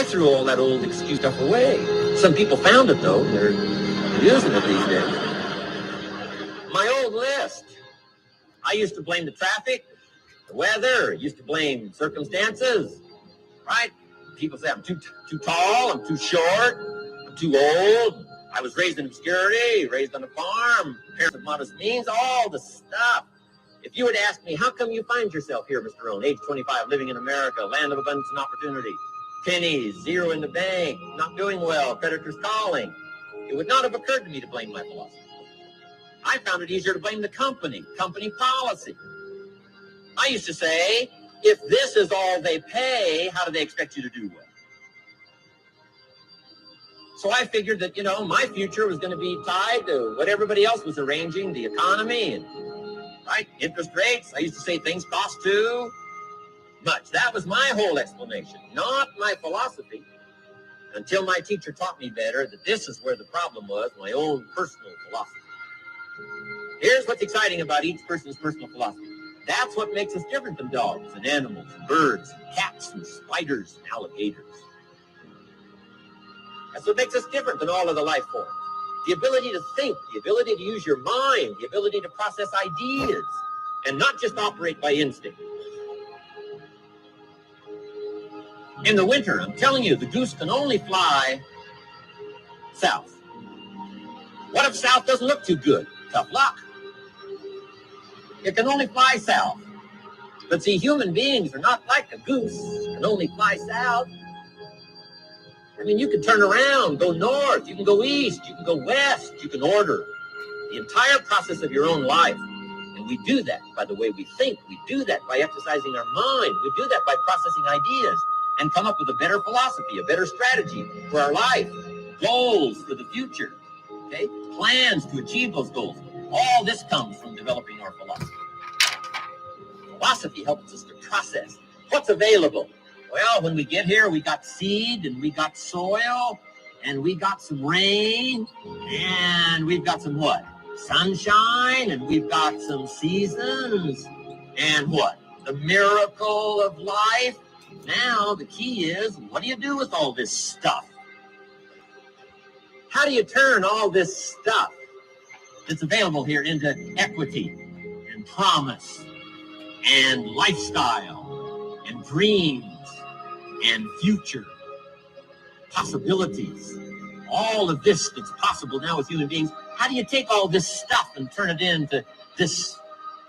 threw all that old excuse stuff away. Some people found it, though. They're using it these days. My old list. I used to blame the traffic, the weather, used to blame circumstances, right? People say I'm too tall, I'm too short, I'm too old. I was raised in obscurity, raised on a farm, parents of modest means, all the stuff. If you were to ask me, how come you find yourself here, Mr. Rohn, age 25, living in America, land of abundance and opportunity, pennies, zero in the bank, not doing well, creditors calling, it would not have occurred to me to blame my philosophy. I found it easier to blame the company policy. I used to say, if this is all they pay, how do they expect you to do well? So I figured that, my future was going to be tied to what everybody else was arranging, the economy and, right, interest rates. I used to say things cost too much. That was my whole explanation, not my philosophy, until my teacher taught me better that this is where the problem was, my own personal philosophy. Here's what's exciting about each person's personal philosophy. That's what makes us different than dogs and animals and birds and cats and spiders and alligators. That's what makes us different than all of the life forms. The ability to think, the ability to use your mind, the ability to process ideas, and not just operate by instinct. In the winter, I'm telling you, the goose can only fly south. What if south doesn't look too good? Tough luck. It can only fly south. But see, human beings are not like a goose. It can only fly south. I mean, you can turn around, go north, you can go east, you can go west, you can order the entire process of your own life. And we do that by the way we think. We do that by exercising our mind. We do that by processing ideas and come up with a better philosophy, a better strategy for our life, goals for the future, okay? Plans to achieve those goals. All this comes from developing our philosophy. Philosophy helps us to process what's available. Well, when we get here, we got seed, and we got soil, and we got some rain, and we've got some what? Sunshine, and we've got some seasons, and what? The miracle of life. Now, the key is, what do you do with all this stuff? How do you turn all this stuff that's available here into equity and promise and lifestyle and dreams and future possibilities? All of this that's possible now with human beings, how do you take all this stuff and turn it into this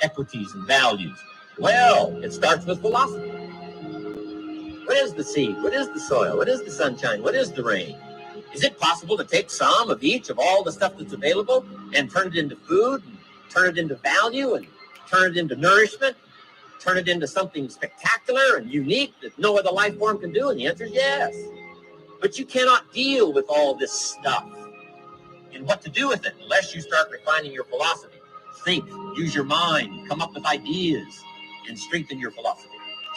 equities and values? Well, it starts with philosophy. What is the seed? What is the soil? What is the sunshine? What is the rain? Is it possible to take some of each of all the stuff that's available and turn it into food, and turn it into value, and turn it into nourishment, turn it into something spectacular and unique that no other life form can do? And the answer is yes. But you cannot deal with all this stuff and what to do with it unless you start refining your philosophy. Think, use your mind, come up with ideas, and strengthen your philosophy.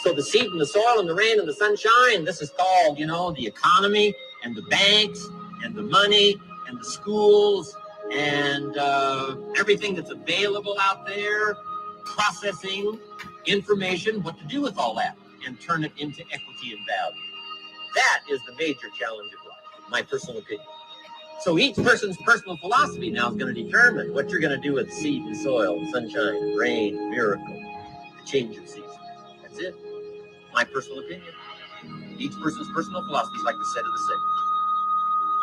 So the seed and the soil and the rain and the sunshine, this is called, the economy and the banks and the money and the schools and everything that's available out there, processing information, what to do with all that, and turn it into equity and value. That is the major challenge of life, my personal opinion. So each person's personal philosophy now is going to determine what you're going to do with seed and soil, sunshine, rain, miracle, the change of season. That's it. My personal opinion. Each person's personal philosophy is like the set of the sail.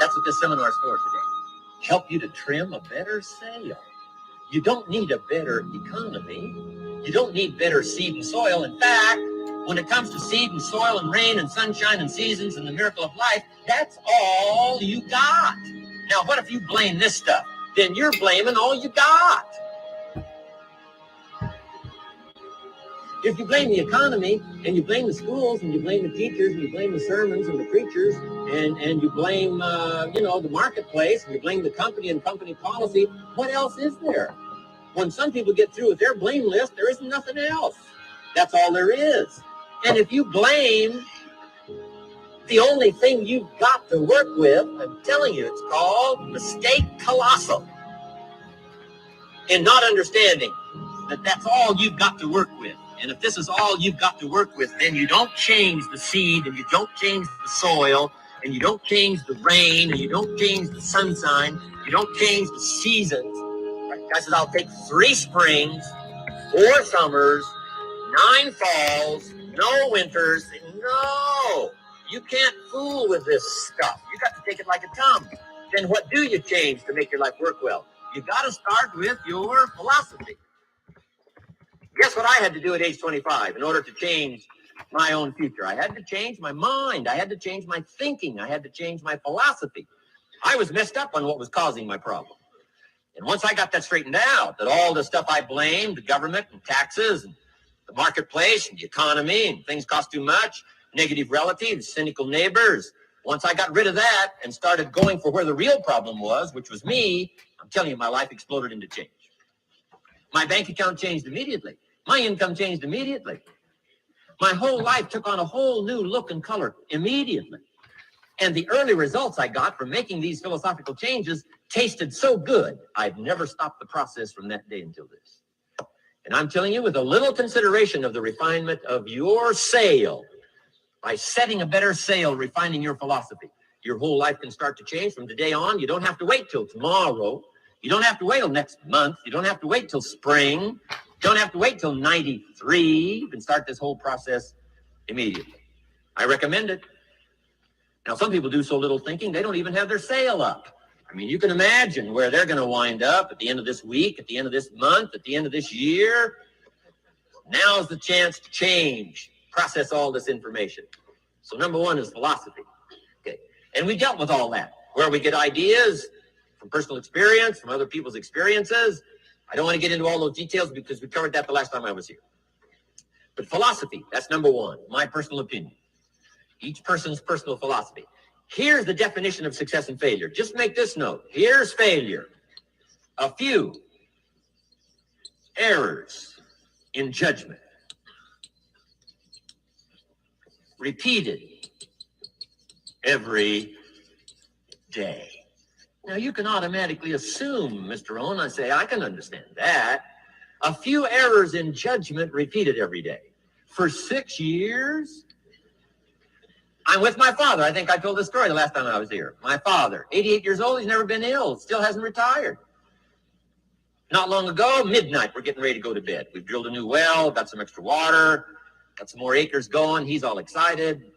That's what this seminar is for today. Help you to trim a better sail. You don't need a better economy. You don't need better seed and soil. In fact, when it comes to seed and soil and rain and sunshine and seasons and the miracle of life, that's all you got. Now, what if you blame this stuff? Then you're blaming all you got. If you blame the economy, and you blame the schools, and you blame the teachers, and you blame the sermons and the preachers, and you blame, the marketplace, and you blame the company and company policy, what else is there? When some people get through with their blame list, there isn't nothing else. That's all there is. And if you blame the only thing you've got to work with, I'm telling you, it's called mistake colossal. In not understanding that that's all you've got to work with. And if this is all you've got to work with, then you don't change the seed, and you don't change the soil, and you don't change the rain, and you don't change the sunshine, you don't change the seasons. Right? God says, I'll take 3 springs, 4 summers, 9 falls, no winters. No, you can't fool with this stuff. You got to take it like it comes. Then what do you change to make your life work well? You got to start with your philosophy. Guess what I had to do at age 25 in order to change my own future? I had to change my mind. I had to change my thinking. I had to change my philosophy. I was messed up on what was causing my problem. And once I got that straightened out, that all the stuff I blamed, the government and taxes and the marketplace and the economy and things cost too much, negative relatives, cynical neighbors, once I got rid of that and started going for where the real problem was, which was me, I'm telling you, my life exploded into change. My bank account changed immediately. My income changed immediately. My whole life took on a whole new look and color immediately. And the early results I got from making these philosophical changes tasted so good, I've never stopped the process from that day until this. And I'm telling you, with a little consideration of the refinement of your sail, by setting a better sail, refining your philosophy, your whole life can start to change from today on. You don't have to wait till tomorrow. You don't have to wait till next month. You don't have to wait till spring. You don't have to wait till 93. You can start this whole process immediately. I recommend it. Now, some people do so little thinking, they don't even have their sail up. I mean, you can imagine where they're going to wind up at the end of this week, at the end of this month, at the end of this year. Now's the chance to change, process all this information. So number 1 is philosophy. Okay, and we dealt with all that, where we get ideas from personal experience, from other people's experiences. I don't want to get into all those details because we covered that the last time I was here. But philosophy, that's number 1, my personal opinion. Each person's personal philosophy. Here's the definition of success and failure. Just make this note. Here's failure. A few errors in judgment. Repeated every day. Now, you can automatically assume, Mr. Owen, I say, I can understand that. A few errors in judgment repeated every day. For 6 years? I'm with my father. I think I told this story the last time I was here. My father, 88 years old, he's never been ill, still hasn't retired. Not long ago, midnight, we're getting ready to go to bed. We've drilled a new well, got some extra water, got some more acres going. He's all excited.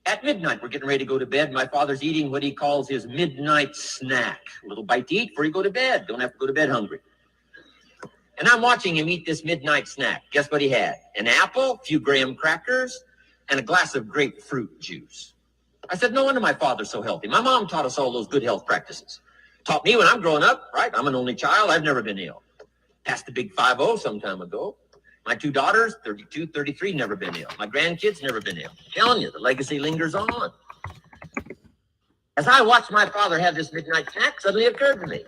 At midnight, we're getting ready to go to bed. My father's eating what he calls his midnight snack. A little bite to eat before you go to bed. Don't have to go to bed hungry. And I'm watching him eat this midnight snack. Guess what he had? An apple, a few graham crackers, and a glass of grapefruit juice. I said, no wonder my father's so healthy. My mom taught us all those good health practices. Taught me when I'm growing up, right? I'm an only child. I've never been ill. Passed the big 5-0 some time ago. My 2 daughters, 32, 33, never been ill. My grandkids, never been ill. I'm telling you, the legacy lingers on. As I watched my father have this midnight snack, suddenly it occurred to me.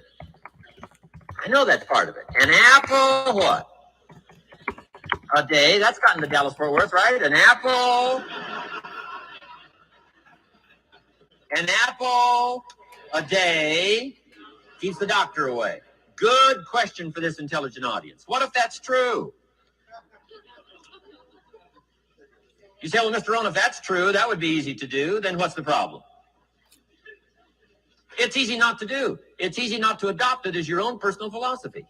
I know that's part of it. An apple, what? A day. That's gotten to Dallas-Fort Worth, right? An apple a day keeps the doctor away. Good question for this intelligent audience. What if that's true? You say, well, Mr. Owen, if that's true, that would be easy to do. Then what's the problem? It's easy not to do. It's easy not to adopt it as your own personal philosophy.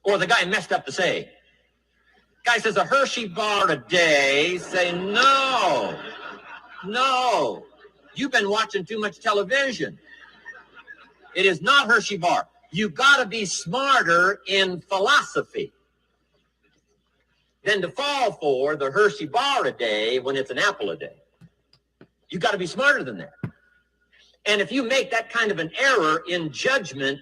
Or the guy messed up the saying. Guy says a Hershey bar a day. Say, no. You've been watching too much television. It is not Hershey bar. You got to be smarter in philosophy than to fall for the Hershey bar a day when it's an apple a day. You got to be smarter than that. And if you make that kind of an error in judgment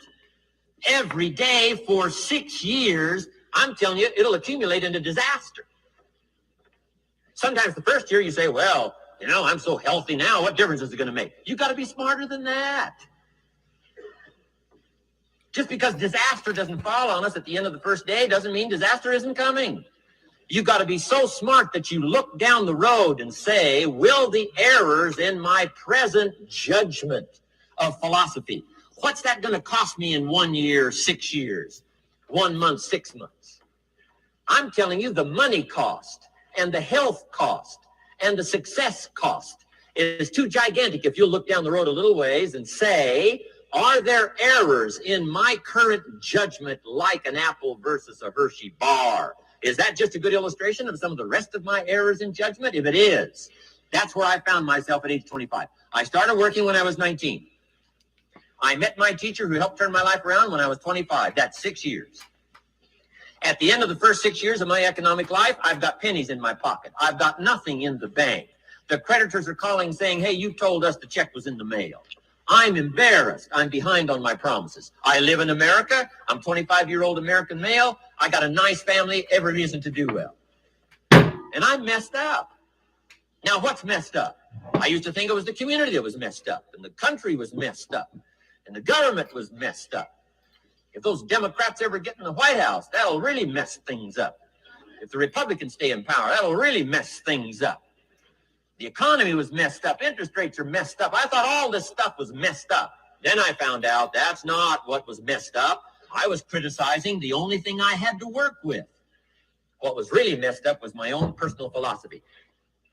every day for 6 years, I'm telling you, it'll accumulate into disaster. Sometimes the first year you say, well, I'm so healthy now. What difference is it going to make? You got to be smarter than that. Just because disaster doesn't fall on us at the end of the first day doesn't mean disaster isn't coming. You've got to be so smart that you look down the road and say, will the errors in my present judgment of philosophy, what's that going to cost me in 1 year, 6 years, 1 month, 6 months? I'm telling you, the money cost and the health cost and the success cost is too gigantic. If you look down the road a little ways and say, are there errors in my current judgment like an apple versus a Hershey bar? Is that just a good illustration of some of the rest of my errors in judgment? If it is, that's where I found myself at age 25. I started working when I was 19. I met my teacher who helped turn my life around when I was 25. That's 6 years. At the end of the first 6 years of my economic life, I've got pennies in my pocket. I've got nothing in the bank. The creditors are calling saying, hey, you told us the check was in the mail. I'm embarrassed. I'm behind on my promises. I live in America. I'm 25-year-old American male. I got a nice family, every reason to do well. And I'm messed up. Now, what's messed up? I used to think it was the community that was messed up, and the country was messed up, and the government was messed up. If those Democrats ever get in the White House, that'll really mess things up. If the Republicans stay in power, that'll really mess things up. The economy was messed up. Interest rates are messed up. I thought all this stuff was messed up. Then I found out that's not what was messed up. I was criticizing the only thing I had to work with. What was really messed up was my own personal philosophy.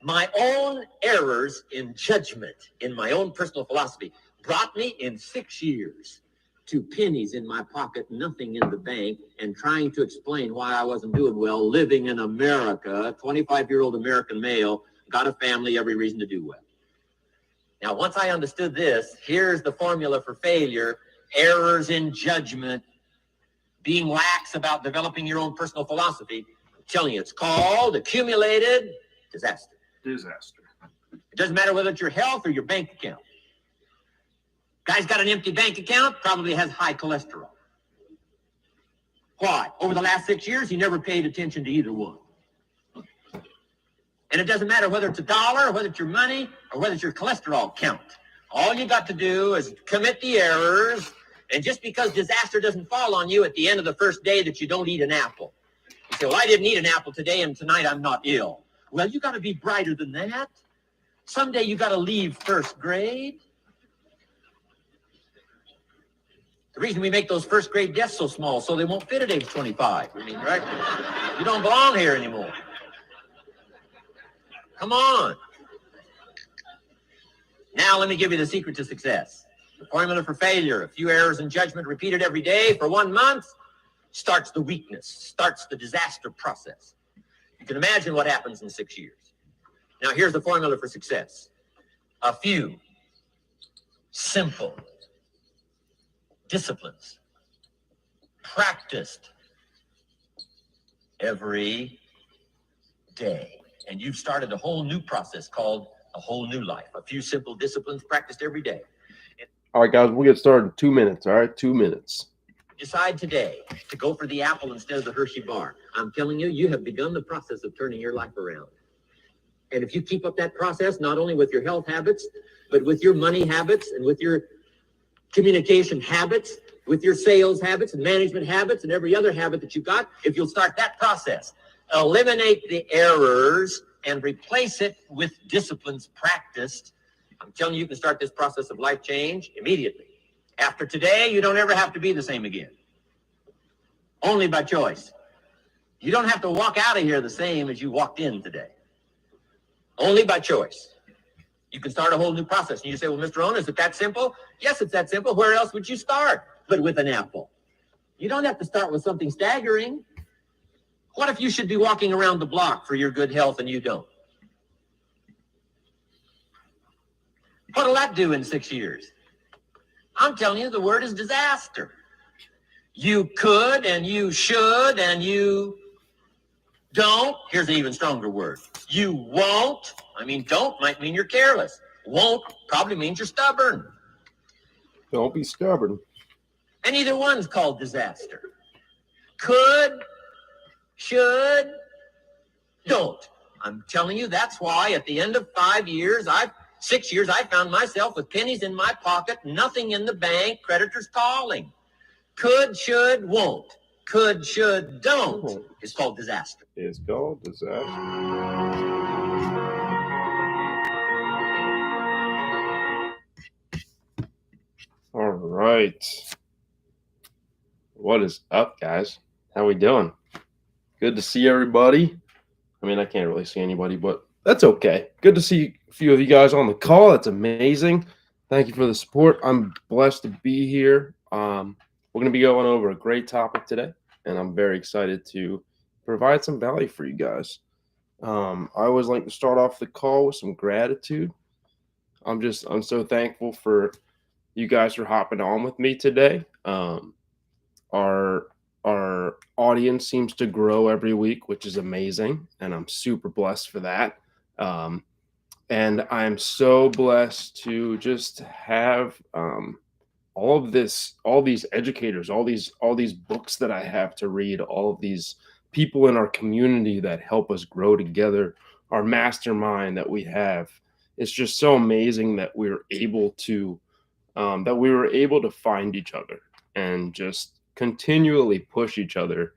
My own errors in judgment in my own personal philosophy brought me in 6 years to pennies in my pocket, nothing in the bank, and trying to explain why I wasn't doing well, living in America, 25-year-old American male, got a family, every reason to do well. Now, once I understood this, here's the formula for failure: errors in judgment, being lax about developing your own personal philosophy. I'm telling you, it's called accumulated disaster. Disaster. It doesn't matter whether it's your health or your bank account. Guy's got an empty bank account, probably has high cholesterol. Why? Over the last 6 years, he never paid attention to either one. And it doesn't matter whether it's a dollar, or whether it's your money, or whether it's your cholesterol count. All you got to do is commit the errors, and just because disaster doesn't fall on you at the end of the first day that you don't eat an apple. You say, well, I didn't eat an apple today, and tonight I'm not ill. Well, you got to be brighter than that. Someday you got to leave first grade. The reason we make those first grade desks so small, so they won't fit at age 25. I mean, right? You don't belong here anymore. Come on. Now let me give you the secret to success. The formula for failure: a few errors in judgment repeated every day for 1 month starts the weakness, starts the disaster process. You can imagine what happens in 6 years. Now here's the formula for success: a few simple disciplines practiced every day. And you've started a whole new process called a whole new life. A few simple disciplines practiced every day. All right, guys, we'll get started in 2 minutes. All right, 2 minutes. Decide today to go for the apple instead of the Hershey bar. I'm telling you, you have begun the process of turning your life around. And if you keep up that process, not only with your health habits, but with your money habits and with your communication habits, with your sales habits and management habits and every other habit that you've got, if you'll start that process, eliminate the errors and replace it with disciplines practiced, I'm telling you, you can start this process of life change immediately. After today, you don't ever have to be the same again. Only by choice. You don't have to walk out of here the same as you walked in today. Only by choice. You can start a whole new process. And you say, well, Mr. Rohn, is it that simple? Yes, it's that simple. Where else would you start but with an apple? You don't have to start with something staggering. What if you should be walking around the block for your good health and you don't? What'll that do in 6 years? I'm telling you, the word is disaster. You could and you should and you don't. Here's an even stronger word. You won't. I mean, don't might mean you're careless. Won't probably means you're stubborn. Don't be stubborn. And either one's called disaster. Could, should, don't. I'm telling you, that's why at the end of 6 years, I found myself with pennies in my pocket, nothing in the bank, creditors calling. Could, should, won't. Could, should, don't. It's called disaster. It's called disaster. All right. What is up, guys? How we doing? Good to see everybody. I mean, I can't really see anybody, but that's okay. Good to see a few of you guys on the call. That's amazing. Thank you for the support. I'm blessed to be here. We're going to be going over a great topic today, and I'm very excited to provide some value for you guys. I always like to start off the call with some gratitude. I'm so thankful for you guys for hopping on with me today. Our audience seems to grow every week, which is amazing, and I'm super blessed for that. And I'm so blessed to just have all these educators, all these books that I have to read, all of these people in our community that help us grow together, our mastermind that we have. It's just so amazing that we were able to find each other and just continually push each other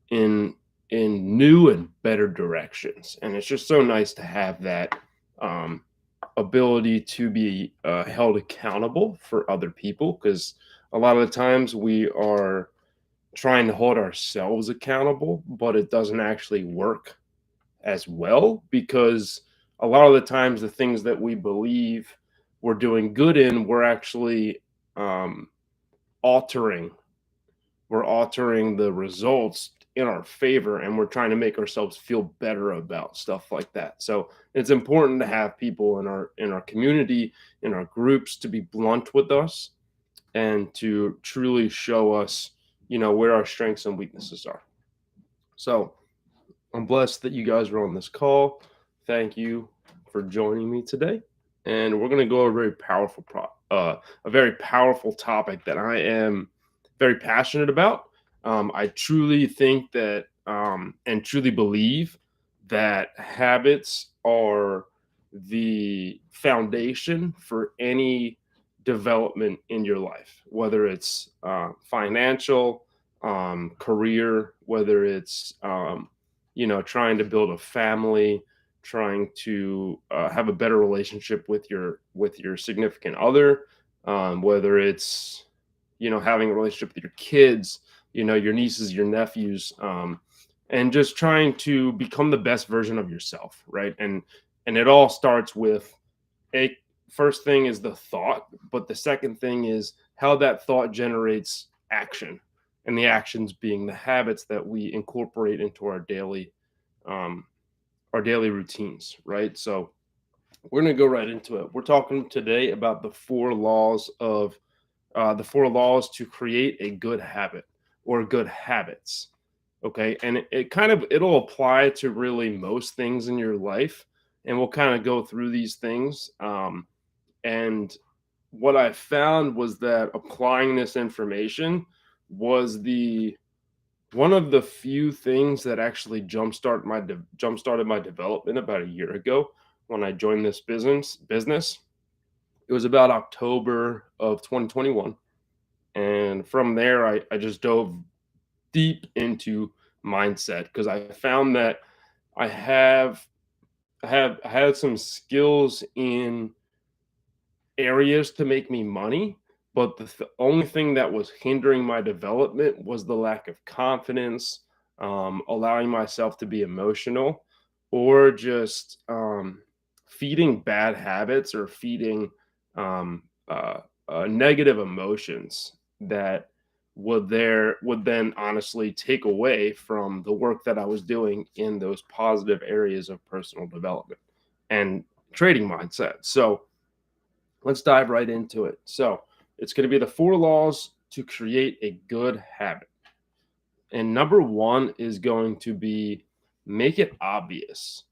in new and better directions. And it's just so nice to have that ability to be held accountable for other people, because a lot of the times we are trying to hold ourselves accountable, but it doesn't actually work as well, because a lot of the times the things that we believe we're doing good in, we're actually altering the results in our favor, and we're trying to make ourselves feel better about stuff like that. So it's important to have people in our community, in our groups, to be blunt with us and to truly show us, where our strengths and weaknesses are. So I'm blessed that you guys are on this call. Thank you for joining me today. And we're going to go over a very powerful topic that I am very passionate about. I truly think that and truly believe that habits are the foundation for any development in your life, whether it's financial, career, whether it's trying to build a family, trying to have a better relationship with your significant other, whether it's having a relationship with your kids, your nieces, your nephews, and just trying to become the best version of yourself, right? And it all starts with first thing is the thought, but the second thing is how that thought generates action, and the actions being the habits that we incorporate into our daily routines, right? So we're going to go right into it. We're talking today about the four laws to create a good habit or good habits. Okay. And it'll apply to really most things in your life. And we'll kind of go through these things. And what I found was that applying this information was one of the few things that actually jump-started my development about a year ago when I joined this business. It was about October of 2021. And from there, I just dove deep into mindset, because I found that I had some skills in areas to make me money, but the only thing that was hindering my development was the lack of confidence, allowing myself to be emotional, or just feeding bad habits or feeding negative emotions that would then honestly take away from the work that I was doing in those positive areas of personal development and trading mindset. So let's dive right into it. So it's going to be the 4 laws to create a good habit. And number 1 is going to be make it obvious.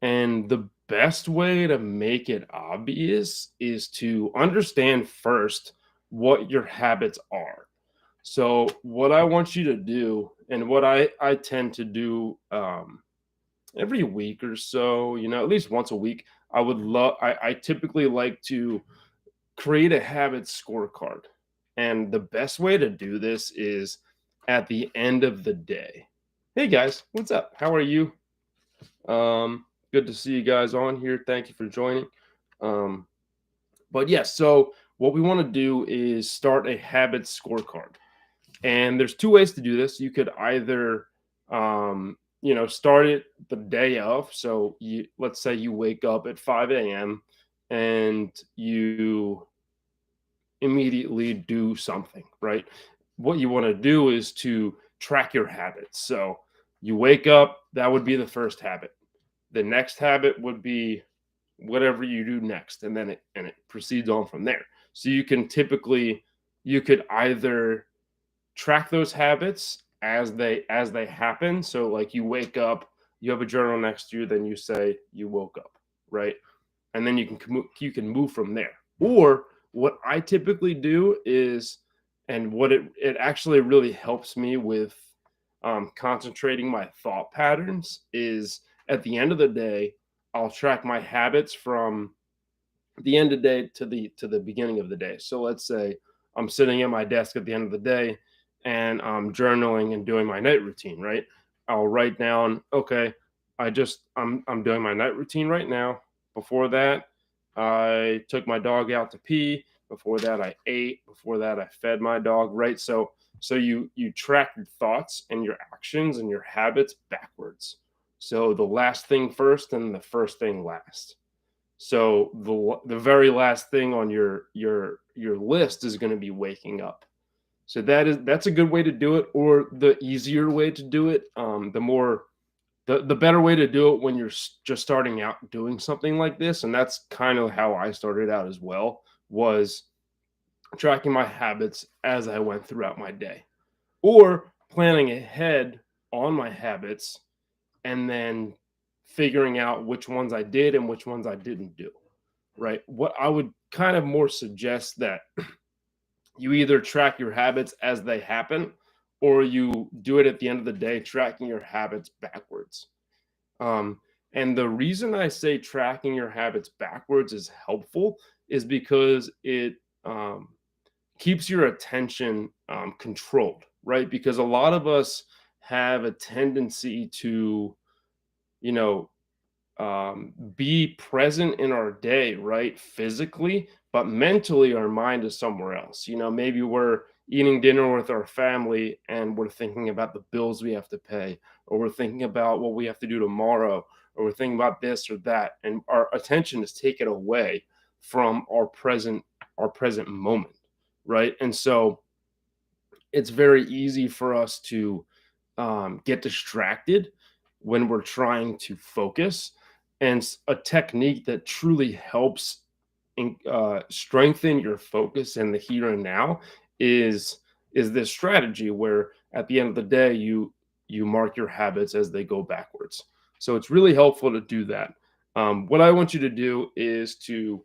And the best way to make it obvious is to understand first what your habits are. So what I want you to do, and what I tend to do every week or so, at least once a week, I typically like to create a habit scorecard. And the best way to do this is at the end of the day. Hey guys, what's up? How are you? Good to see you guys on here. Thank you for joining. But yes, so what we want to do is start a habit scorecard. And there's 2 ways to do this. You could either Start it the day of. So let's say you wake up at 5 a.m. and you immediately do something, right? What you want to do is to track your habits. So you wake up, that would be the first habit. The next habit would be whatever you do next, and then it proceeds on from there. So you could either track those habits as they happen. So like you wake up, you have a journal next to you, then you say you woke up, right? And then you can move from there. Or what I typically do is, and what it actually really helps me with concentrating my thought patterns is at the end of the day, I'll track my habits from the end of the day to the beginning of the day. So let's say I'm sitting at my desk at the end of the day and I'm journaling and doing my night routine, right? I'll write down, okay, I'm doing my night routine right now. Before that, I took my dog out to pee. Before that, I ate. Before that, I fed my dog, right? So you track your thoughts and your actions and your habits backwards. So the last thing first and the first thing last. So the very last thing on your list is going to be waking up. So that's a good way to do it, or the easier way to do it. The better way to do it when you're just starting out doing something like this, and that's kind of how I started out as well, was tracking my habits as I went throughout my day, or planning ahead on my habits and then figuring out which ones I did and which ones I didn't do, right? What I would kind of more suggest that you either track your habits as they happen or you do it at the end of the day, tracking your habits backwards. Um, and the reason I say tracking your habits backwards is helpful is because it keeps your attention controlled, right? Because a lot of us have a tendency to, you know, be present in our day, right? Physically, but mentally, our mind is somewhere else. Maybe we're eating dinner with our family and we're thinking about the bills we have to pay, or we're thinking about what we have to do tomorrow, or we're thinking about this or that, and our attention is taken away from our present moment, right? And so it's very easy for us to get distracted when we're trying to focus. And a technique that truly helps strengthen your focus in the here and now is this strategy where at the end of the day you mark your habits as they go backwards. So it's really helpful to do that. What I want you to do is to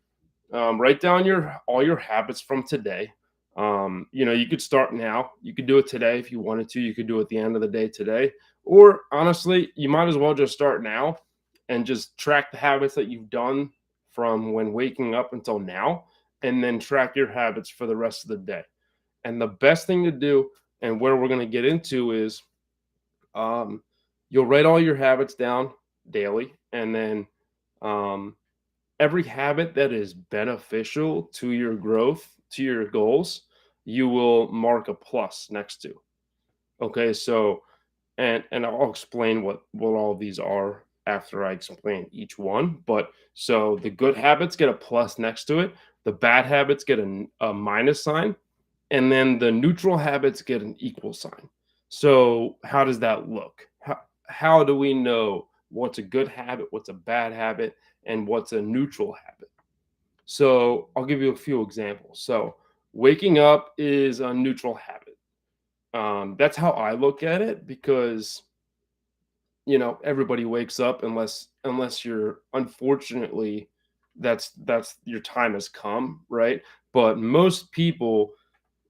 write down your all your habits from today. You could start now. You could do it today if you wanted to. You could do it at the end of the day today. Or honestly, you might as well just start now and just track the habits that you've done from when waking up until now, and then track your habits for the rest of the day. And the best thing to do, and where we're going to get into, is um, you'll write all your habits down daily, and then um, every habit that is beneficial to your growth, to your goals, you will mark a plus next to. Okay, so and I'll explain what all these are after I explain each one. But so the good habits get a plus next to it, the bad habits get a minus sign, and then the neutral habits get an equal sign. So how does that look? How do we know what's a good habit, what's a bad habit, and what's a neutral habit? So I'll give you a few examples. So waking up is a neutral habit. That's how I look at it, because everybody wakes up, unless you're, unfortunately, that's your time has come, right? But most people,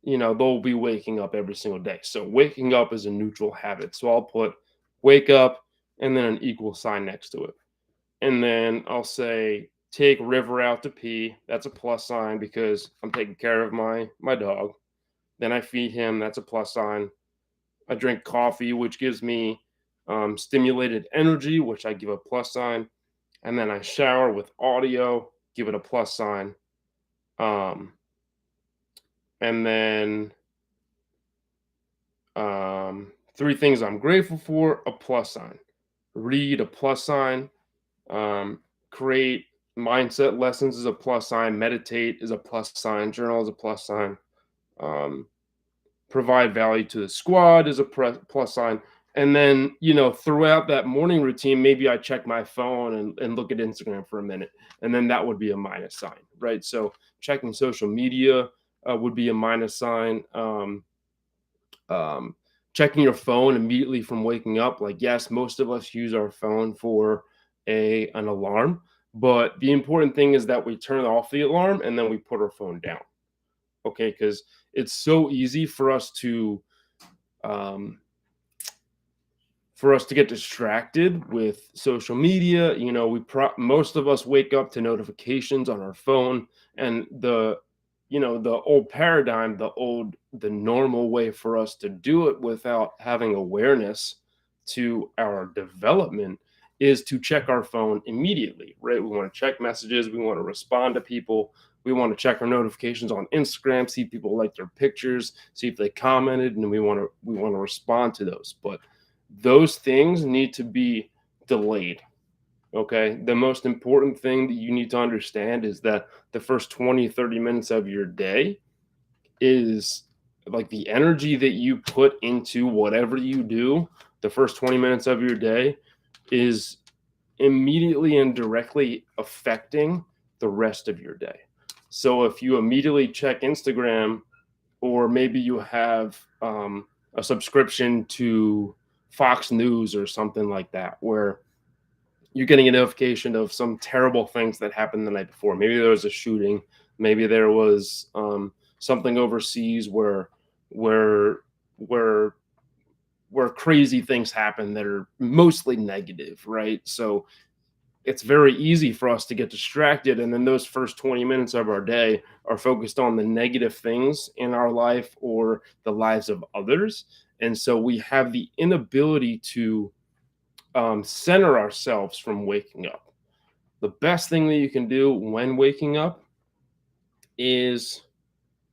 they'll be waking up every single day. So waking up is a neutral habit. So I'll put wake up and then an equal sign next to it. And then I'll say take River out to pee. That's a plus sign because I'm taking care of my dog. Then I feed him. That's a plus sign. I drink coffee, which gives me stimulated energy, which I give a plus sign. And then I shower with audio, give it a plus sign. Um, and then 3 things I'm grateful for, a plus sign. Read, a plus sign. Create mindset lessons is a plus sign. Meditate is a plus sign. Journal is a plus sign. Um, Provide value to the squad is a plus sign. And then, throughout that morning routine, maybe I check my phone and look at Instagram for a minute. And then that would be a minus sign, right? So checking social media would be a minus sign. Um, Checking your phone immediately from waking up. Like, yes, most of us use our phone for an alarm, but the important thing is that we turn off the alarm and then we put our phone down. Okay, because it's so easy um, for us to get distracted with social media. Most of us wake up to notifications on our phone, and the old paradigm, the normal way for us to do it without having awareness to our development is to check our phone immediately, right? We want to check messages, we want to respond to people, we want to check our notifications on Instagram, see people like their pictures, see if they commented, and we want to respond to those. But those things need to be delayed. Okay. The most important thing that you need to understand is that the first 20, 30 minutes of your day is like the energy that you put into whatever you do. The first 20 minutes of your day is immediately and directly affecting the rest of your day. So if you immediately check Instagram, or maybe you have a subscription to Fox News or something like that, where you're getting a notification of some terrible things that happened the night before. Maybe there was a shooting. Maybe there was something overseas where where where crazy things happen that are mostly negative, right? So it's very easy for us to get distracted, and then those first 20 minutes of our day are focused on the negative things in our life or the lives of others. And so we have the inability to center ourselves from waking up. The best thing that you can do when waking up is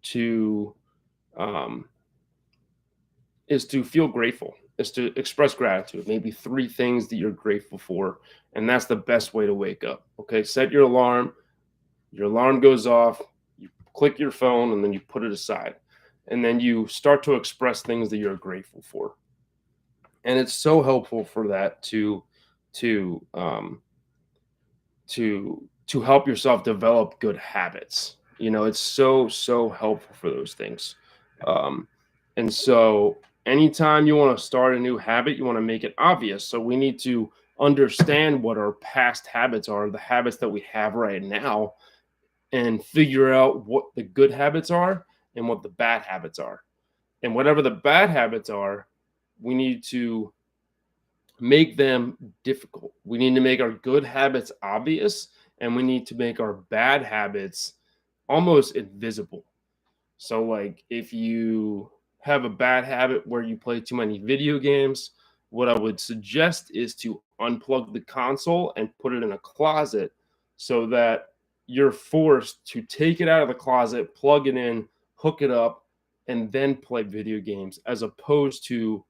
to um, feel grateful, is to express gratitude. Maybe 3 things that you're grateful for, and that's the best way to wake up. Okay, set your alarm. Your alarm goes off. You click your phone, and then you put it aside, and then you start to express things that you're grateful for. And it's so helpful for that to help yourself develop good habits. It's so helpful for those things. um, and so anytime you want to start a new habit, you want to make it obvious. So we need to understand what our past habits are, the habits that we have right now, and figure out what the good habits are and what the bad habits are. And whatever the bad habits are, we need to make them difficult. We need to make our good habits obvious, and we need to make our bad habits almost invisible. So, like, if you have a bad habit where you play too many video games, what I would suggest is to unplug the console and put it in a closet so that you're forced to take it out of the closet, plug it in, hook it up, and then play video games, as opposed to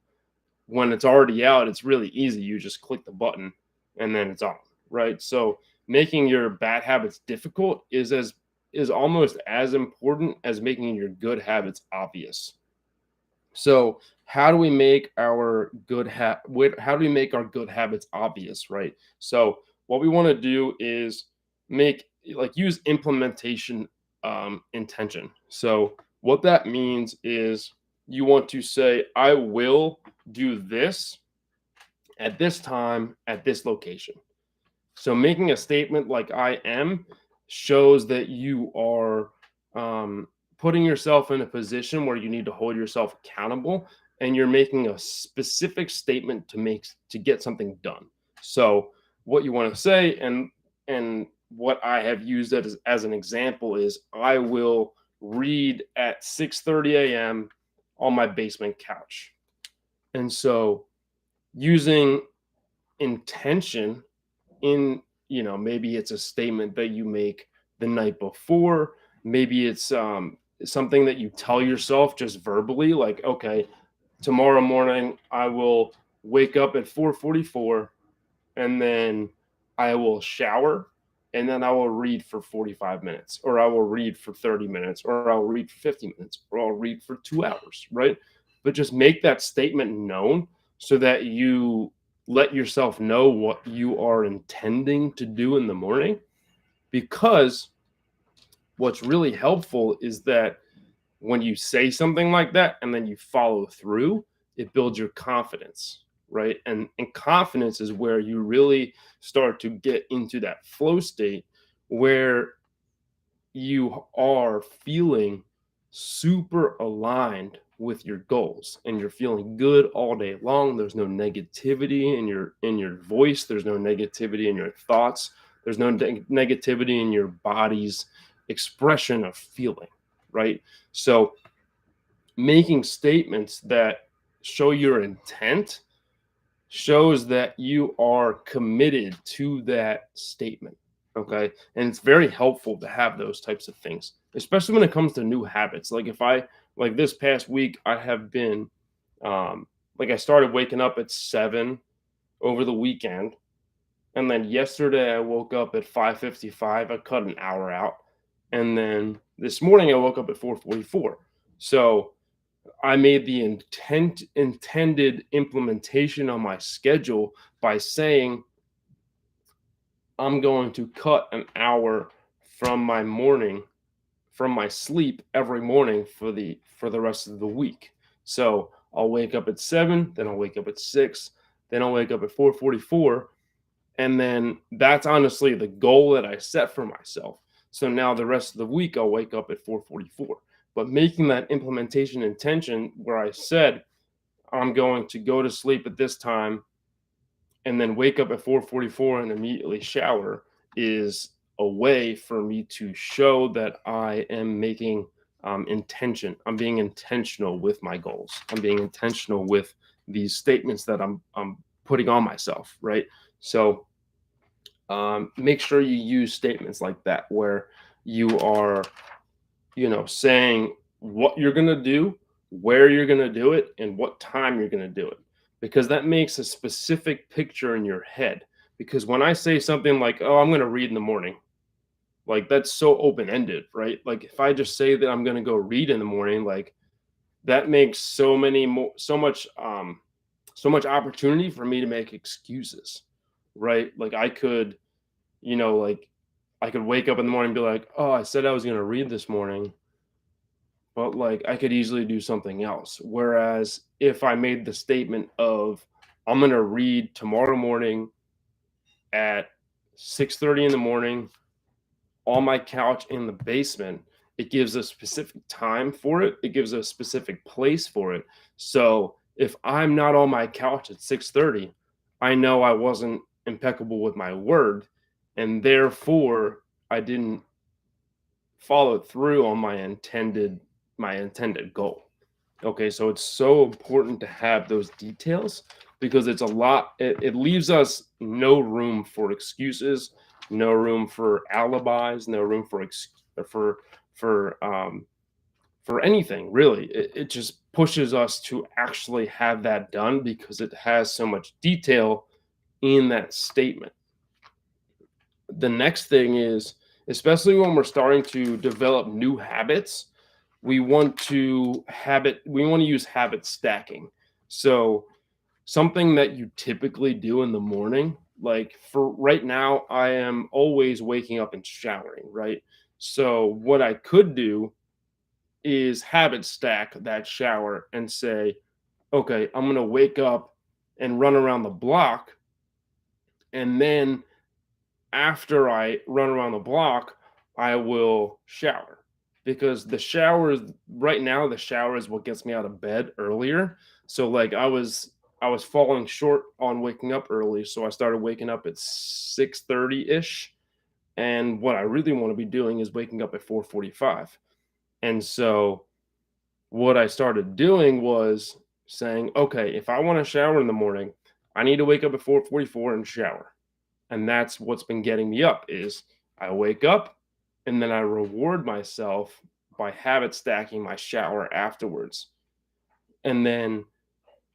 when it's already out, it's really easy. You just click the button and then it's on, right? So making your bad habits difficult is almost as important as making your good habits obvious. So how do we make our how do we make our good habits obvious, right? So what we want to do is use implementation intention. So what that means is you want to say, I will do this at this time at this location. So making a statement like I am shows that you are putting yourself in a position where you need to hold yourself accountable, and you're making a specific statement to get something done. So what you want to say, and what I have used as an example, is I will read at 6:30 a.m. on my basement couch. And so using intention in, maybe it's a statement that you make the night before, maybe it's something that you tell yourself just verbally, like, okay, tomorrow morning I will wake up at 4:44, and then I will shower, and then I will read for 45 minutes, or I will read for 30 minutes, or I'll read for 50 minutes, or I'll read for 2 hours, right? But just make that statement known so that you let yourself know what you are intending to do in the morning. Because what's really helpful is that when you say something like that and then you follow through, it builds your confidence, right? And confidence is where you really start to get into that flow state where you are feeling super aligned with your goals and you're feeling good all day long. There's no negativity in your voice, there's no negativity in your thoughts, there's no negativity in your body's expression of feeling, right? So making statements that show your intent shows that you are committed to that statement. Okay. And it's very helpful to have those types of things, especially when it comes to new habits. Like this past week, I have been, like I started waking up at 7 over the weekend. And then yesterday I woke up at 5:55. I cut an hour out. And then this morning I woke up at 4:44. So I made the intended implementation on my schedule by saying I'm going to cut an hour from my morning, from my sleep every morning for the rest of the week. So I'll wake up at 7, then I'll wake up at 6, then I'll wake up at 4:44, and then that's honestly the goal that I set for myself. So now the rest of the week I'll wake up at 4:44. But making that implementation intention where I said I'm going to go to sleep at this time and then wake up at 4:44 and immediately shower is a way for me to show that I am making intention. I'm being intentional with my goals. I'm being intentional with these statements that I'm putting on myself, right? So make sure you use statements like that where you are, saying what you're going to do, where you're going to do it, and what time you're going to do it, because that makes a specific picture in your head. Because when I say something like, oh, I'm going to read in the morning, like that's so open ended, right? Like if I just say that I'm going to go read in the morning, like that makes so much opportunity for me to make excuses, right? Like like I could wake up in the morning and be like, oh, I said I was going to read this morning, but like I could easily do something else. Whereas if I made the statement of I'm going to read tomorrow morning at 6:30 in the morning on my couch in the basement, it gives a specific time for it. It gives a specific place for it. So if I'm not on my couch at 6:30, I know I wasn't impeccable with my word, and therefore I didn't follow through on my intended goal. Okay, so it's so important to have those details because it's a lot. It leaves us no room for excuses, no room for alibis, no room for for um, for anything really. It just pushes us to actually have that done because it has so much detail in that statement. The next thing is, especially when we're starting to develop new habits, we want to use habit stacking. So something that you typically do in the morning, like for right now I am always waking up and showering, right? So what I could do is habit stack that shower and say, okay, I'm going to wake up and run around the block, and then after I run around the block, I will shower, because the shower is what gets me out of bed earlier. So like I was falling short on waking up early, so I started waking up at 6:30 ish. And what I really want to be doing is waking up at 4:45. And so what I started doing was saying, okay, if I want to shower in the morning, I need to wake up at 4:44 and shower. And that's what's been getting me up is I wake up and then I reward myself by habit stacking my shower afterwards. And then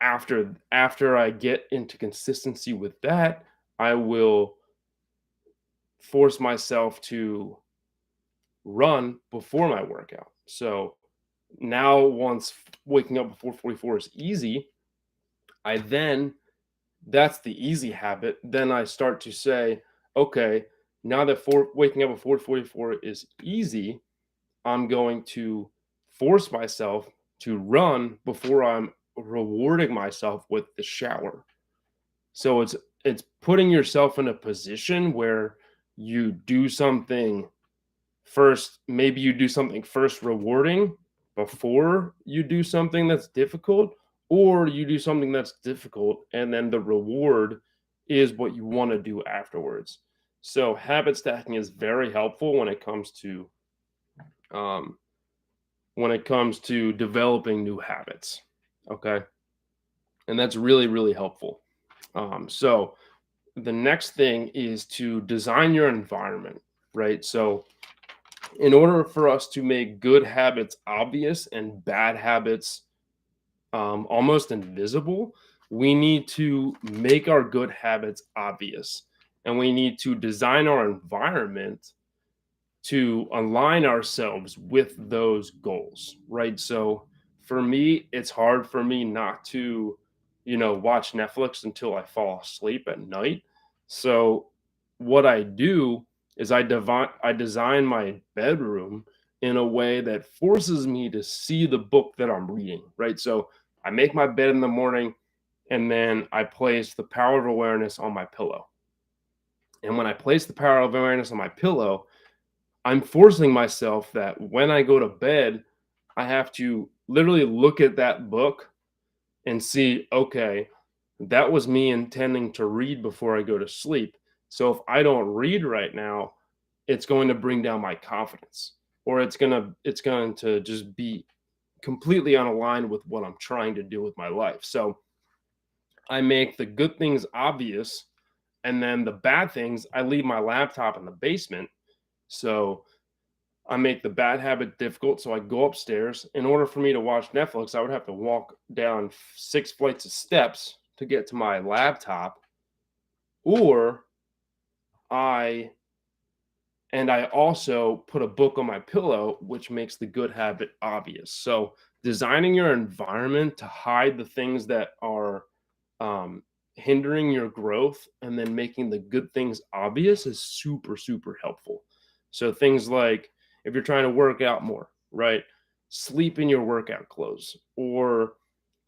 after I get into consistency with that, I will force myself to run before my workout. So now once waking up before 44 is easy, I then that's the easy habit. Then I start to say, okay, now that waking up at 4:44 is easy, I'm going to force myself to run before I'm rewarding myself with the shower. So it's putting yourself in a position where you do something first, maybe you do something first rewarding before you do something that's difficult, or you do something that's difficult and then the reward is what you want to do afterwards. So habit stacking is very helpful um, when it comes to developing new habits. Okay, and that's really really helpful. So the next thing is to design your environment, right? So in order for us to make good habits obvious and bad habits almost invisible, we need to make our good habits obvious. And we need to design our environment to align ourselves with those goals, right? So for me, it's hard for me not to, watch Netflix until I fall asleep at night. So what I do is I design my bedroom in a way that forces me to see the book that I'm reading, right? So I make my bed in the morning and then I place the power of awareness on my pillow. And when I place the power of awareness on my pillow, I'm forcing myself that when I go to bed, I have to literally look at that book and see, okay, that was me intending to read before I go to sleep. So if I don't read right now, it's going to bring down my confidence, or it's going to just be completely unaligned with what I'm trying to do with my life. So I make the good things obvious, and then the bad things, I leave my laptop in the basement. So I make the bad habit difficult. So I go upstairs. In order for me to watch Netflix, I would have to walk down 6 flights of steps to get to my laptop, or I I also put a book on my pillow, which makes the good habit obvious. So designing your environment to hide the things that are um, hindering your growth and then making the good things obvious is super, super helpful. So things like if you're trying to work out more, right? Sleep in your workout clothes or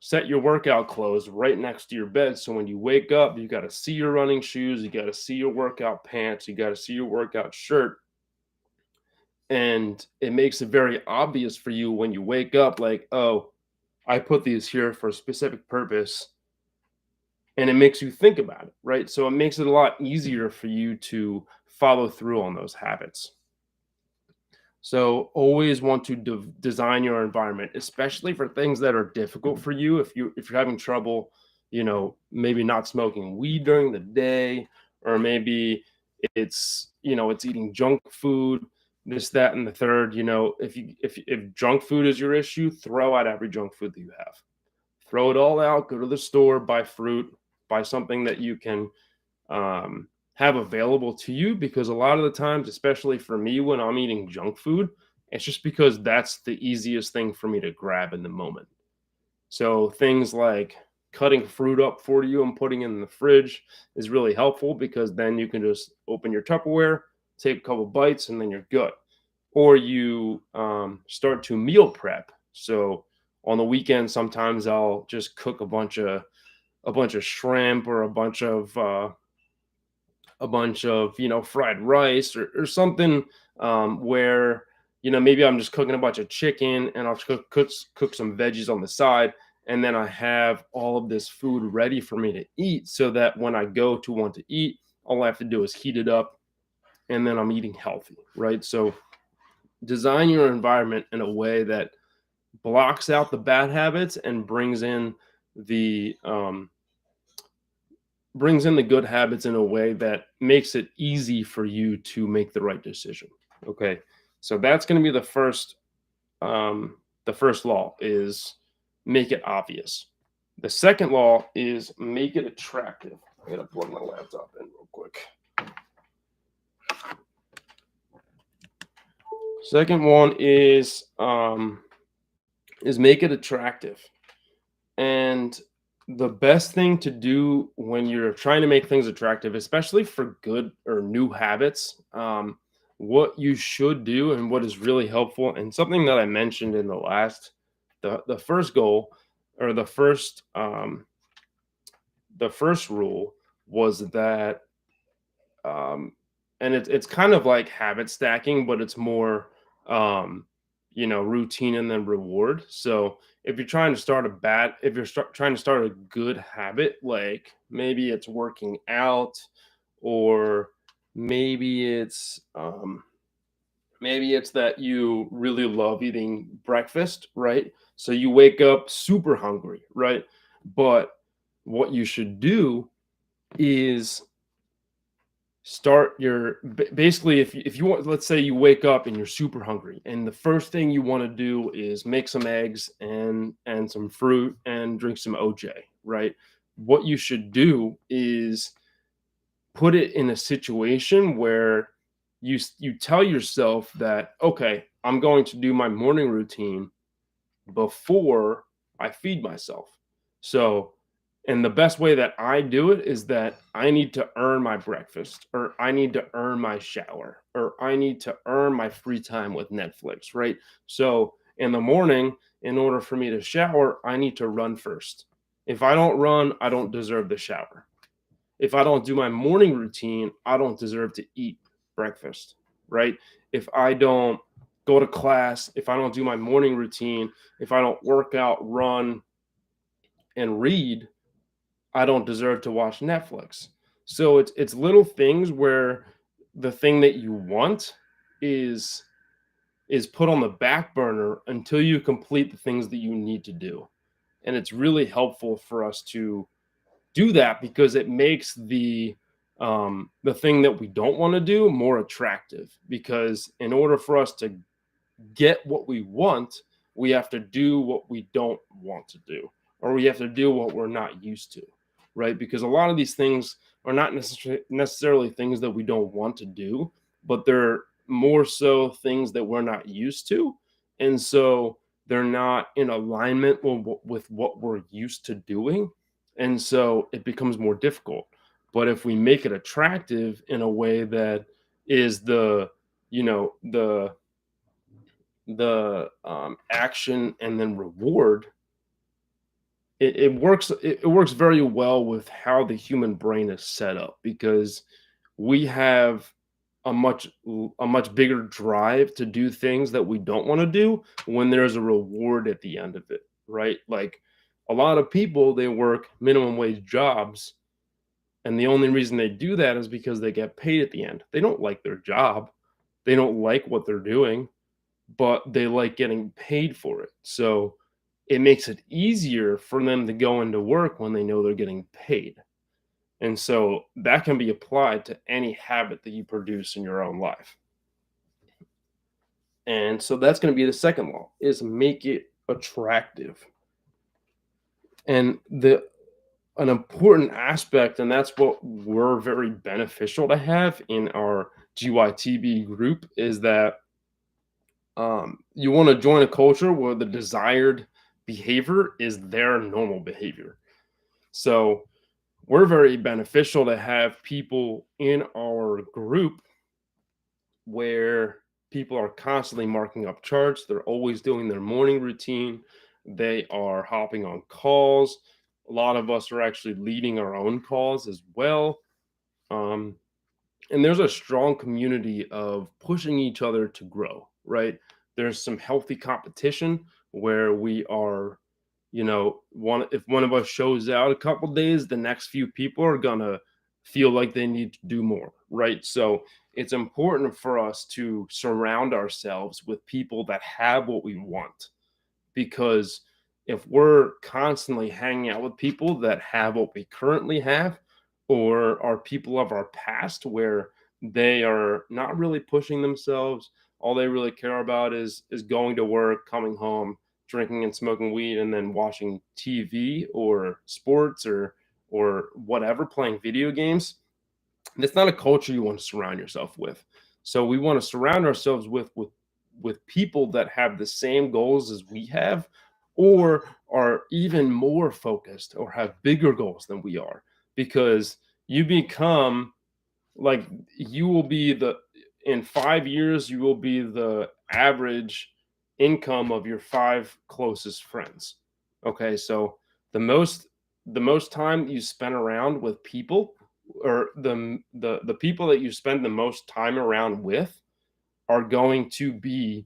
set your workout clothes right next to your bed. So when you wake up, you got to see your running shoes, you got to see your workout pants, you got to see your workout shirt. And it makes it very obvious for you when you wake up, like, oh, I put these here for a specific purpose, and it makes you think about it, right? So it makes it a lot easier for you to follow through on those habits. So always want to design your environment, especially for things that are difficult for you. If you're having trouble, maybe not smoking weed during the day, or maybe it's eating junk food, this, that, and the third. If junk food is your issue, throw out every junk food that you have. Throw it all out. Go to the store, buy fruit, buy something that you can have available to you, because a lot of the times, especially for me, when I'm eating junk food, it's just because that's the easiest thing for me to grab in the moment. So things like cutting fruit up for you and putting it in the fridge is really helpful, because then you can just open your Tupperware, take a couple bites, and then you're good. Or you start to meal prep. So on the weekend, sometimes I'll just cook a bunch of shrimp, or a bunch of fried rice, or something, where maybe I'm just cooking a bunch of chicken and I'll cook some veggies on the side, and then I have all of this food ready for me to eat, so that when I go to want to eat, all I have to do is heat it up, and then I'm eating healthy, right? So design your environment in a way that blocks out the bad habits and brings in the good habits in a way that makes it easy for you to make the right decision. Okay, so that's going to be the first law is make it obvious. The second law is make it attractive. I gotta plug my laptop in real quick. Second one is make it attractive. And the best thing to do when you're trying to make things attractive, especially for good or new habits, what you should do and what is really helpful, and something that I mentioned in the first goal, or the first rule was that, um, and it's kind of like habit stacking, but it's more, um, routine and then reward. So if you're trying to start if you're trying to start a good habit, like maybe it's working out, or maybe it's that you really love eating breakfast, right? So you wake up super hungry, right? But what you should do is start basically, if you want, let's say you wake up and you're super hungry, and the first thing you want to do is make some eggs and some fruit and drink some OJ, right? What you should do is put it in a situation where you tell yourself that, okay, I'm going to do my morning routine before I feed myself. So, and the best way that I do it is that I need to earn my breakfast, or I need to earn my shower, or I need to earn my free time with Netflix, right? So, in the morning, in order for me to shower, I need to run first. If I don't run, I don't deserve the shower. If I don't do my morning routine, I don't deserve to eat breakfast, right? If I don't go to class, if I don't do my morning routine, if I don't work out, run, and read, I don't deserve to watch Netflix. So it's little things where the thing that you want is put on the back burner until you complete the things that you need to do. And it's really helpful for us to do that, because it makes the thing that we don't want to do more attractive. Because in order for us to get what we want, we have to do what we don't want to do, or we have to do what we're not used to, right? Because a lot of these things are not necessarily things that we don't want to do, but they're more so things that we're not used to. And so they're not in alignment with what we're used to doing. And so it becomes more difficult. But if we make it attractive in a way that is you know, the action and then reward, it works very well with how the human brain is set up, because we have a much bigger drive to do things that we don't want to do when there's a reward at the end of it, right? Like, a lot of people, they work minimum wage jobs, and the only reason they do that is because they get paid at the end. They don't like their job, they don't like what they're doing, but they like getting paid for it. So it makes it easier for them to go into work when they know they're getting paid. And so that can be applied to any habit that you produce in your own life. And so that's going to be the second law, is make it attractive. And the an important aspect, and that's what we're very beneficial to have in our GYTB group, is that you want to join a culture where the desired behavior is their normal behavior. So we're very beneficial to have people in our group where people are constantly marking up charts. They're always doing their morning routine. They are hopping on calls. A lot of us are actually leading our own calls as well. Um, and there's a strong community of pushing each other to grow, right? There's some healthy competition where we are, if one of us shows out a couple days, the next few people are gonna feel like they need to do more, right? So it's important for us to surround ourselves with people that have what we want, because if we're constantly hanging out with people that have what we currently have, or are people of our past where they are not really pushing themselves, all they really care about is going to work, coming home, drinking and smoking weed and then watching TV or sports or whatever, playing video games. That's not a culture you want to surround yourself with. So we want to surround ourselves with people that have the same goals as we have, or are even more focused or have bigger goals than we are, because you become like, you will be the in 5 years you will be the average income of your 5 closest friends. Okay, so the most time you spend around with people, or the people that you spend the most time around with, are going to be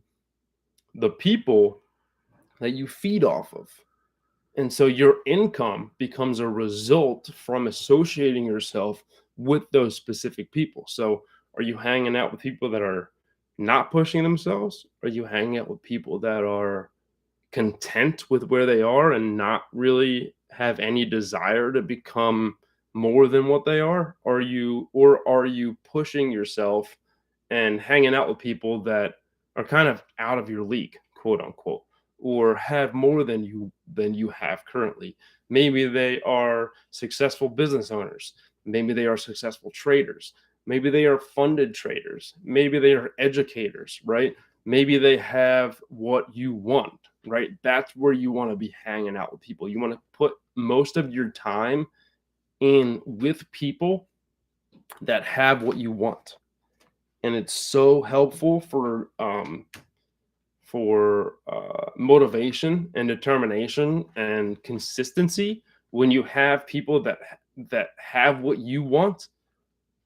the people that you feed off of. And so your income becomes a result from associating yourself with those specific people. So are you hanging out with people that are not pushing themselves? Are you hanging out with people that are content with where they are and not really have any desire to become more than what they are? Are you pushing yourself and hanging out with people that are kind of out of your league, quote unquote, or have more than you have currently? Maybe they are successful business owners. Maybe they are successful traders. Maybe they are funded traders. Maybe they are educators, right? Maybe they have what you want, right? That's where you want to be hanging out with people. You want to put most of your time in with people that have what you want. And it's so helpful for motivation and determination and consistency when you have people that have what you want,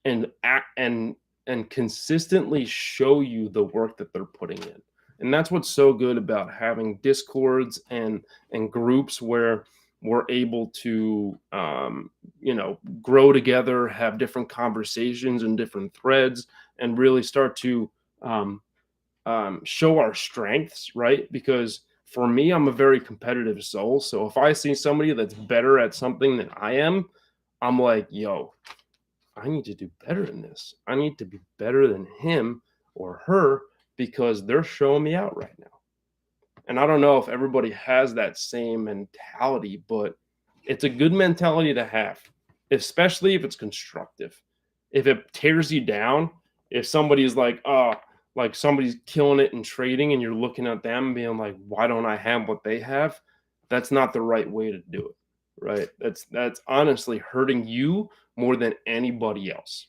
and act and consistently show you the work that they're putting in. And that's what's so good about having discords and groups where we're able to grow together, have different conversations and different threads, and really start to show our strengths, right? Because for me, I'm a very competitive soul. So if I see somebody that's better at something than I am, I'm like, yo, I need to do better than this. I need to be better than him or her, because they're showing me out right now. And I don't know if everybody has that same mentality, but it's a good mentality to have, especially if it's constructive. If it tears you down, if somebody's like somebody's killing it in trading and you're looking at them and being like, why don't I have what they have? That's not the right way to do it, right? That's honestly hurting you more than anybody else.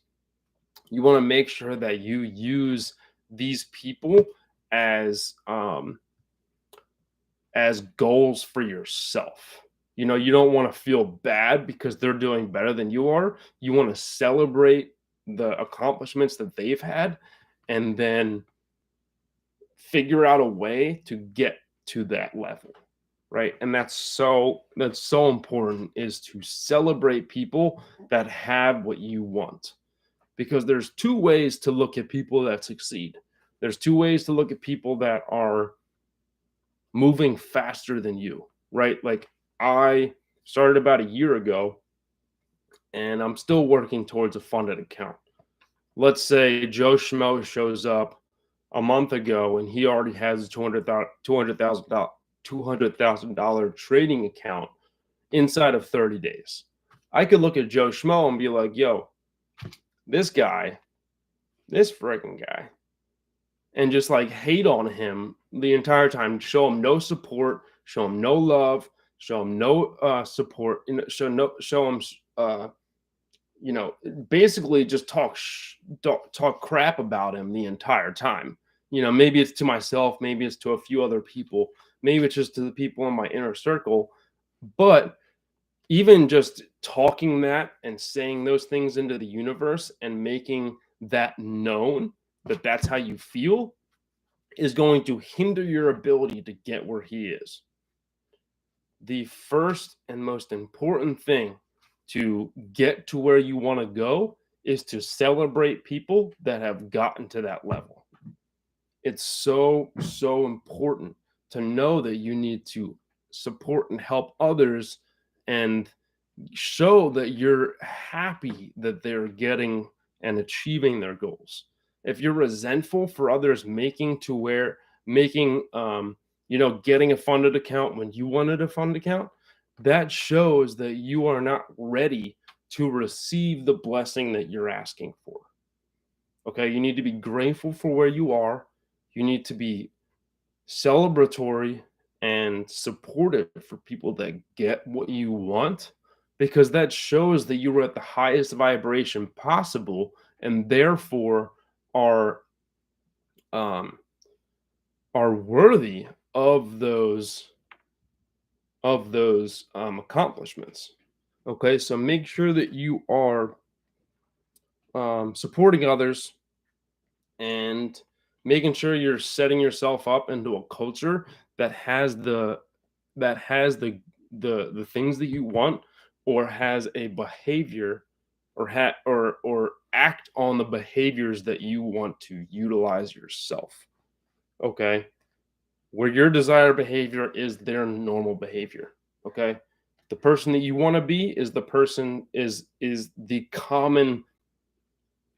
You want to make sure that you use these people as goals for yourself. You don't want to feel bad because they're doing better than you are. You want to celebrate the accomplishments that they've had, and then figure out a way to get to that level, right? And that's so important, is to celebrate people that have what you want. Because there's two ways to look at people that succeed. There's two ways to look at people that are moving faster than you, right? Like, I started about a year ago and I'm still working towards a funded account. Let's say Joe Schmo shows up a month ago and he already has a $200,000 trading account inside of 30 days. I could look at Joe Schmo and be like, yo, this freaking guy, and just like hate on him the entire time, show him no support, show him no love, show him no support, show him basically just talk crap about him the entire time. Maybe it's to myself, maybe it's to a few other people, maybe it's just to the people in my inner circle. But even just talking that and saying those things into the universe and making that known, that that's how you feel, is going to hinder your ability to get where he is. The first and most important thing to get to where you want to go is to celebrate people that have gotten to that level. It's so important to know that you need to support and help others and show that you're happy that they're getting and achieving their goals. If you're resentful for others making getting a funded account when you wanted a funded account, that shows that you are not ready to receive the blessing that you're asking for. Okay, you need to be grateful for where you are. You need to be celebratory and supportive for people that get what you want, because that shows that you were at the highest vibration possible and therefore are um are worthy of those accomplishments. Okay, so make sure that you are supporting others and making sure you're setting yourself up into a culture that has the things that you want, or has a behavior, or act on the behaviors that you want to utilize yourself. Okay, where your desired behavior is their normal behavior. Okay, the person that you want to be is the person is the common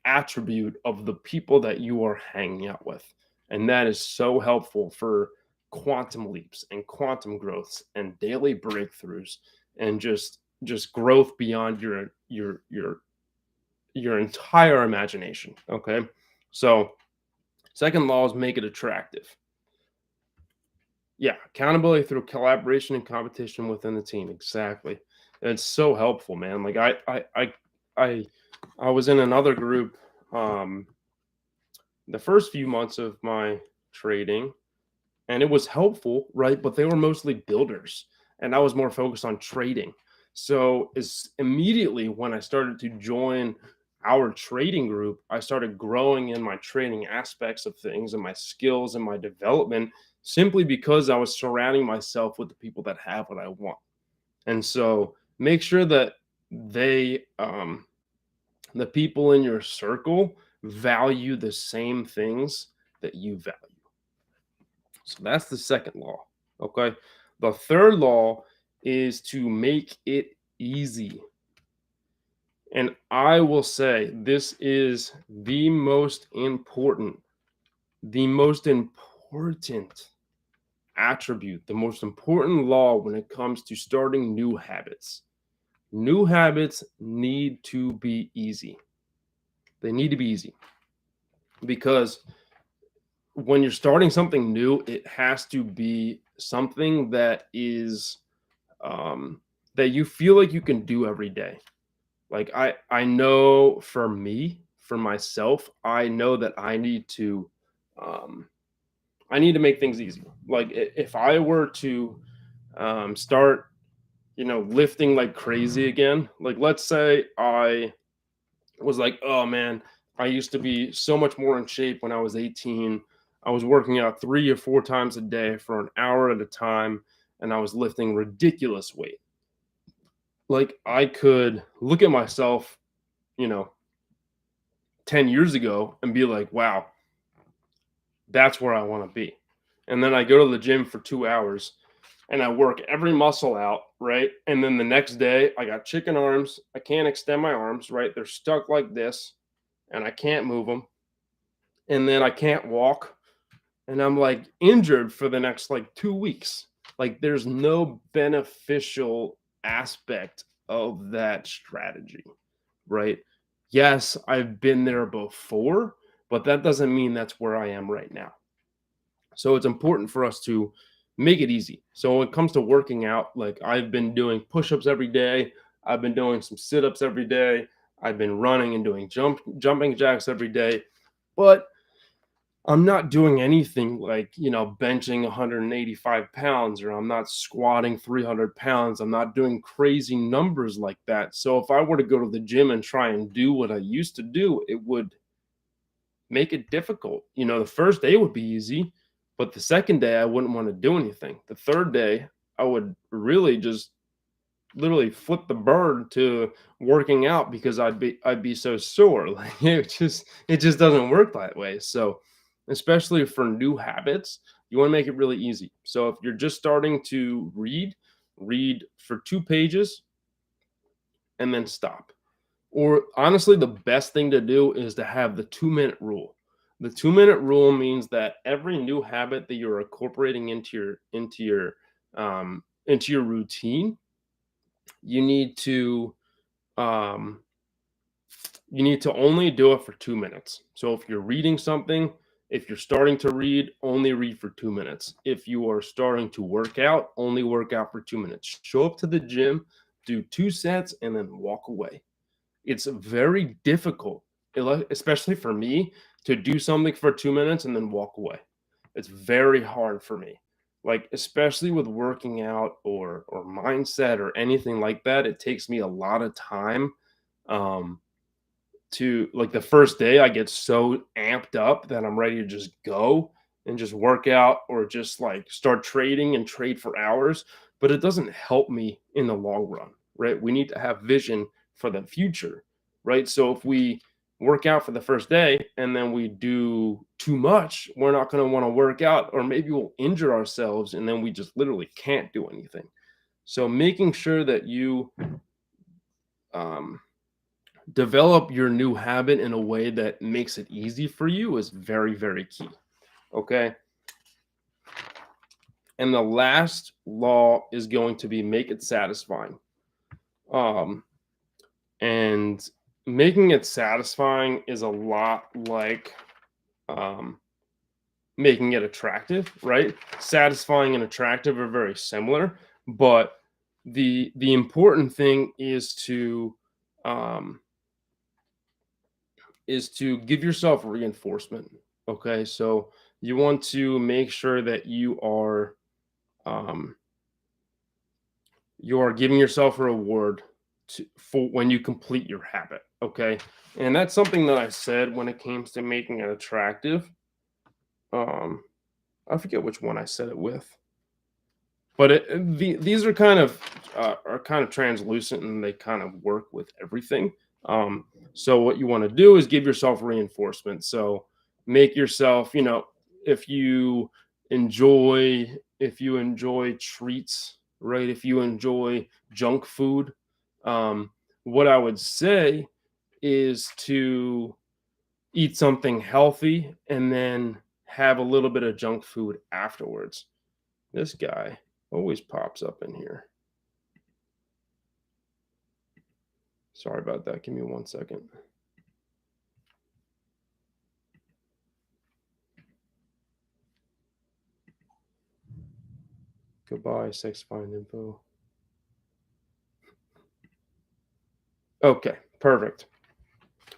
attribute of the people that you are hanging out with. And that is so helpful for quantum leaps and quantum growths and daily breakthroughs, and just growth beyond your entire imagination. Okay, so second law is make it attractive. Yeah, accountability through collaboration and competition within the team. Exactly. It's so helpful, man. Like I was in another group the first few months of my trading, and it was helpful, right? But they were mostly builders, and I was more focused on trading. So is immediately when I started to join our trading group, I started growing in my trading aspects of things and my skills and my development, simply because I was surrounding myself with the people that have what I want. And so make sure that they the people in your circle value the same things that you value. So that's the second law. Okay. The third law is to make it easy. And I will say this is the most important attribute, the most important law when it comes to starting new habits. New habits need to be easy. They need to be easy, because when you're starting something new, it has to be something that is that you feel like you can do every day. Like I know for me, for myself, I know that I need to make things easy. Like if I were to start, lifting like crazy again, like let's say I was like, oh man, I used to be so much more in shape when I was 18. I was working out 3 or 4 times a day for an hour at a time, and I was lifting ridiculous weight. Like I could look at myself, you know, 10 years ago and be like, wow, that's where I want to be. And then I go to the gym for 2 hours and I work every muscle out, right? And then the next day I got chicken arms. I can't extend my arms, right? They're stuck like this and I can't move them. And then I can't walk. And I'm like injured for the next like 2 weeks. Like there's no beneficial aspect of that strategy, right? Yes, I've been there before, but that doesn't mean that's where I am right now. So it's important for us to make it easy. So when it comes to working out, like I've been doing push-ups every day, I've been doing some sit-ups every day, I've been running and doing jumping jacks every day, but I'm not doing anything like, benching 185 pounds, or I'm not squatting 300 pounds. I'm not doing crazy numbers like that. So if I were to go to the gym and try and do what I used to do, it would make it difficult. The first day would be easy, but the second day I wouldn't want to do anything. The third day, I would really just literally flip the bird to working out, because I'd be so sore. Like it just doesn't work that way. So especially for new habits, you want to make it really easy. So if you're just starting to read for 2 pages and then stop. Or honestly, the best thing to do is to have the 2-minute rule. The 2-minute rule means that every new habit that you're incorporating into your routine, you need to um, you need to only do it for 2 minutes. So if you're reading something, if you're starting to read, only read for 2 minutes. If you are starting to work out, only work out for 2 minutes. Show up to the gym, do 2 sets, and then walk away. It's very difficult, especially for me, to do something for 2 minutes and then walk away. It's very hard for me. Like, especially with working out or mindset or anything like that, it takes me a lot of time. To like the first day, I get so amped up that I'm ready to just go and just work out or just like start trading and trade for hours. But it doesn't help me in the long run, right? We need to have vision for the future, right? So if we work out for the first day and then we do too much, we're not going to want to work out, or maybe we'll injure ourselves and then we just literally can't do anything. So making sure that you um, develop your new habit in a way that makes it easy for you is very, very key. Okay. And the last law is going to be make it satisfying. And making it satisfying is a lot like making it attractive, right? Satisfying and attractive are very similar, but the important thing um, is to give yourself reinforcement. Okay, so you want to make sure that um, you are giving yourself a reward for when you complete your habit. Okay, and that's something that I said when it comes to making it attractive. Um, I forget which one I said it with, but these are kind of translucent and they kind of work with everything. So what you want to do is give yourself reinforcement. So make yourself, if you enjoy treats, right? If you enjoy junk food, um, what I would say is to eat something healthy and then have a little bit of junk food afterwards. This guy always pops up in here. Sorry about that. Give me 1 second. Goodbye, sex find info. Okay, perfect.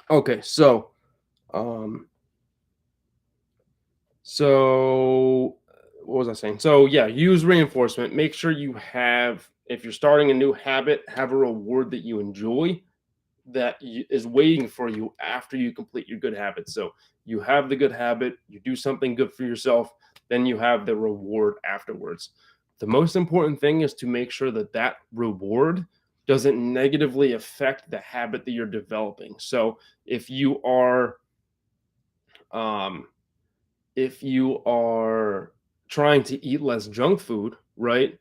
Okay, so what was I saying? So yeah, use reinforcement. Make sure you have, if you're starting a new habit, have a reward that you enjoy that is waiting for you after you complete your good habit. So you have the good habit, you do something good for yourself, then you have the reward afterwards. The most important thing is to make sure that that reward doesn't negatively affect the habit that you're developing. So if you are trying to eat less junk food, right?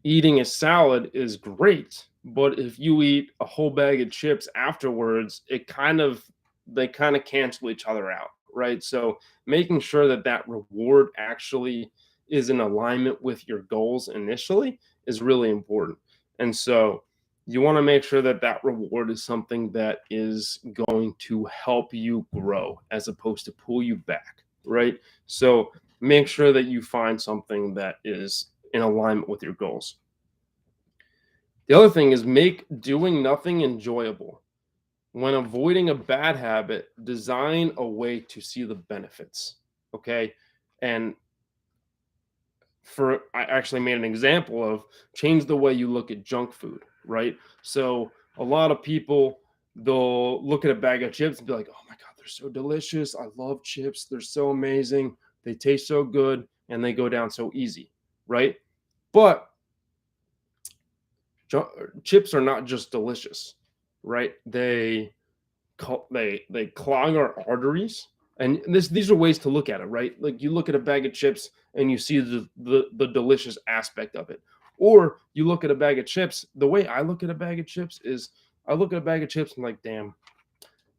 Eating a salad is great, but if you eat a whole bag of chips afterwards, they kind of cancel each other out, right? So making sure that that reward actually is in alignment with your goals initially is really important. And so you want to make sure that that reward is something that is going to help you grow as opposed to pull you back, right? So make sure that you find something that is in alignment with your goals. The other thing is make doing nothing enjoyable. When avoiding a bad habit, design a way to see the benefits. Okay. And I actually made an example of change the way you look at junk food, right? So a lot of people, they'll look at a bag of chips and be like, oh my God, they're so delicious. I love chips. They're so amazing. They taste so good and they go down so easy, right? But chips are not just delicious, right? They clog our arteries, and these are ways to look at it, right? Like you look at a bag of chips and you see the delicious aspect of it, or you look at a bag of chips. The way I look at a bag of chips is I look at a bag of chips and like, damn,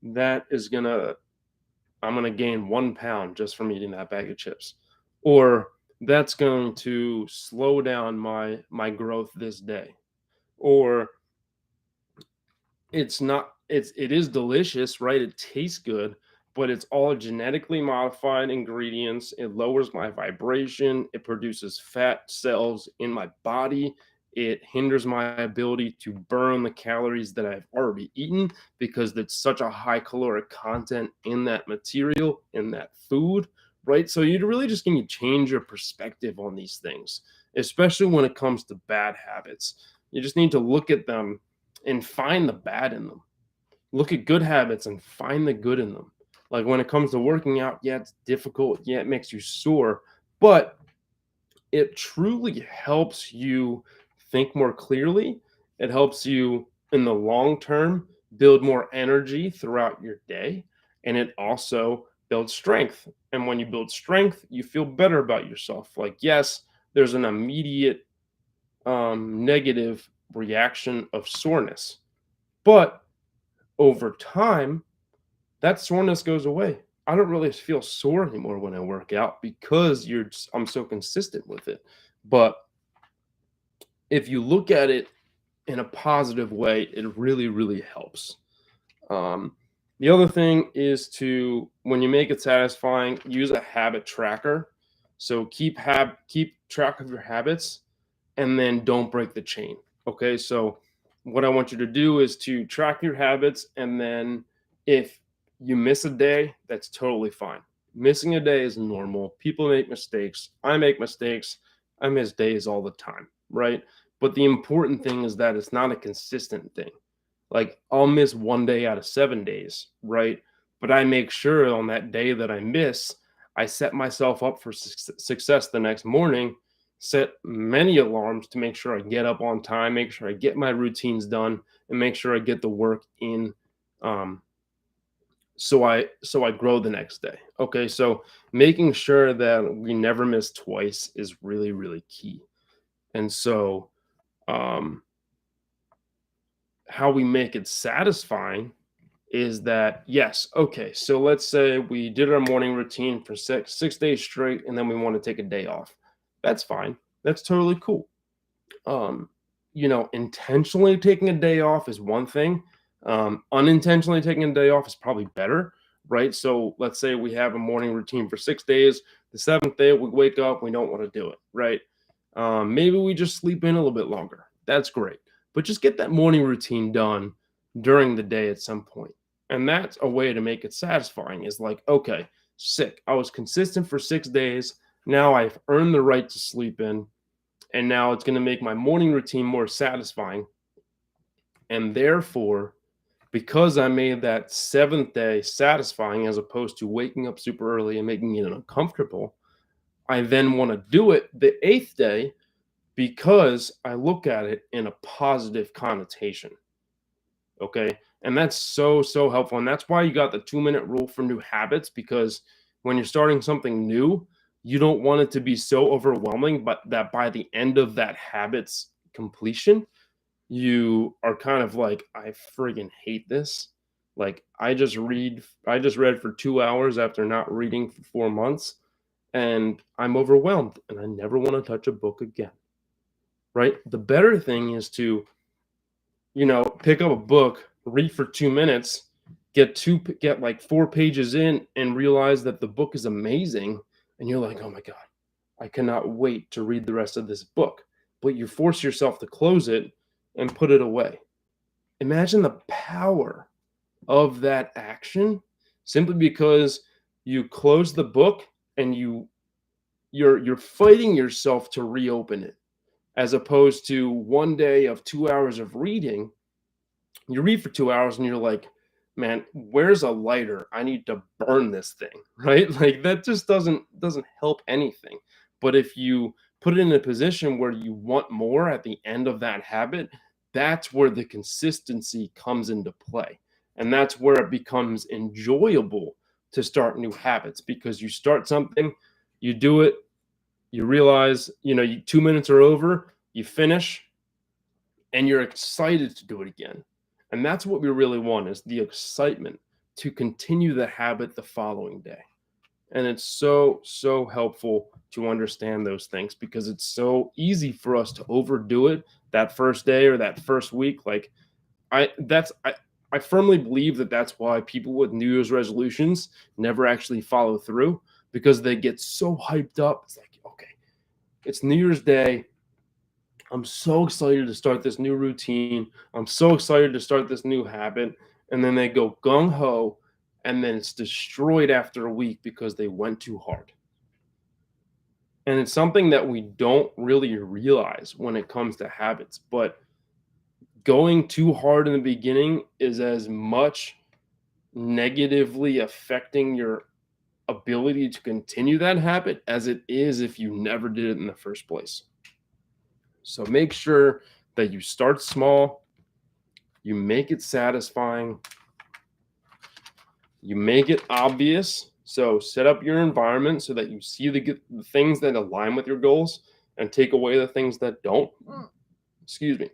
that is gonna I'm going to gain 1 pound just from eating that bag of chips. Or that's going to slow down my growth this day. Or it is delicious, right? It tastes good, but it's all genetically modified ingredients. It lowers my vibration, it produces fat cells in my body. It hinders my ability to burn the calories that I've already eaten because there's such a high caloric content in that material, in that food, right? So you really just need to change your perspective on these things, especially when it comes to bad habits. You just need to look at them and find the bad in them. Look at good habits and find the good in them. Like when it comes to working out, yeah, it's difficult. Yeah, it makes you sore, but it truly helps you think more clearly. It helps you in the long term build more energy throughout your day. And it also builds strength. And when you build strength, you feel better about yourself. Like, yes, there's an immediate negative reaction of soreness, but over time, that soreness goes away. I don't really feel sore anymore when I work out because I'm so consistent with it. But if you look at it in a positive way, it really, really helps. Um, the other thing is to, when you make it satisfying, use a habit tracker. So keep track of your habits and then don't break the chain. Okay, so what I want you to do is to track your habits, and then if you miss a day, that's totally fine. Missing a day is normal. People make mistakes. I make mistakes. I miss days all the time, right? But the important thing is that it's not a consistent thing. Like I'll miss 1 day out of 7 days, right? But I make sure on that day that I miss, I set myself up for success the next morning, set many alarms to make sure I get up on time, make sure I get my routines done, and make sure I get the work in. So I grow the next day. Okay, so making sure that we never miss twice is really, really key. And so um how we make it satisfying is that, yes, okay, so let's say we did our morning routine for six days straight, and then we want to take a day off. That's fine. That's totally cool. um Intentionally taking a day off is one thing. Unintentionally taking a day off is probably better, right? So let's say we have a morning routine for 6 days. The seventh day we wake up, we don't want to do it, right? Maybe we just sleep in a little bit longer. That's great, but just get that morning routine done during the day at some point. And that's a way to make it satisfying, is like, okay, sick, I was consistent for 6 days. Now I've earned the right to sleep in, and now it's going to make my morning routine more satisfying. And therefore, because I made that seventh day satisfying as opposed to waking up super early and making it uncomfortable, I then want to do it the eighth day because I look at it in a positive connotation. Okay. And that's so, so helpful. And that's why you got the 2-minute rule for new habits, because when you're starting something new, you don't want it to be so overwhelming, but that by the end of that habit's completion, you are kind of like, I friggin' hate this. Like I just read for 2 hours after not reading for 4 months, and I'm overwhelmed and I never want to touch a book again. Right? The better thing is to, pick up a book, read for 2 minutes, get like 4 pages in, and realize that the book is amazing, and you're like, oh my god, I cannot wait to read the rest of this book. But you force yourself to close it and put it away. Imagine the power of that action, simply because you close the book and you're fighting yourself to reopen it, as opposed to 1 day of 2 hours of reading. You read for 2 hours and you're like, man, where's a lighter? I need to burn this thing, right? Like that just doesn't help anything. But if you put it in a position where you want more at the end of that habit, that's where the consistency comes into play. And that's where it becomes enjoyable to start new habits, because you start something, you do it, you realize, 2 minutes are over, you finish, and you're excited to do it again. And that's what we really want, is the excitement. to continue the habit the following day. And it's so, so helpful to understand those things because it's so easy for us to overdo it that first day or that first week. Like I firmly believe that that's why people with New Year's resolutions never actually follow through, because they get so hyped up. It's like, okay, it's New Year's Day. I'm so excited to start this new routine. I'm so excited to start this new habit. And then they go gung ho, and then it's destroyed after a week because they went too hard. And it's something that we don't really realize when it comes to habits, but going too hard in the beginning is as much negatively affecting your ability to continue that habit as it is if you never did it in the first place. So make sure that you start small, you make it satisfying, you make it obvious. So set up your environment so that you see the things that align with your goals and take away the things that don't. Excuse me.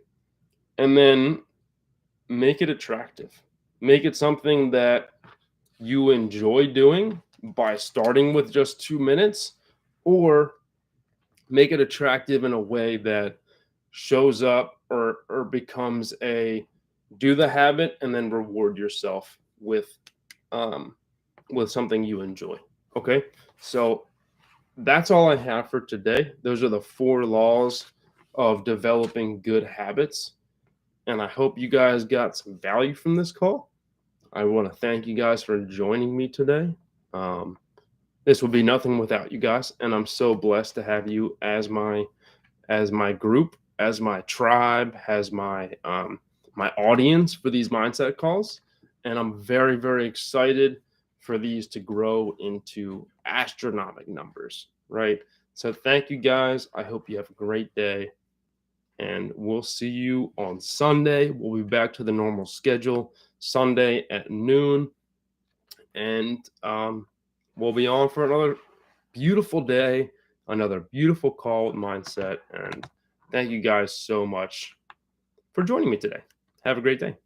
And then make it attractive. Make it something that you enjoy doing by starting with just 2 minutes, or make it attractive in a way that shows up or becomes a do the habit and then reward yourself with something you enjoy. Okay, so that's all I have for today. Those are the 4 laws of developing good habits, and I hope you guys got some value from this call. I want to thank you guys for joining me today. This would be nothing without you guys, and I'm so blessed to have you as my group, as my tribe, as my my audience for these mindset calls. And I'm very, very excited for these to grow into astronomical numbers, right? So thank you guys. I hope you have a great day, and we'll see you on Sunday. We'll be back to the normal schedule, Sunday at noon, and we'll be on for another beautiful day, another beautiful call with Mindset. And thank you guys so much for joining me today. Have a great day.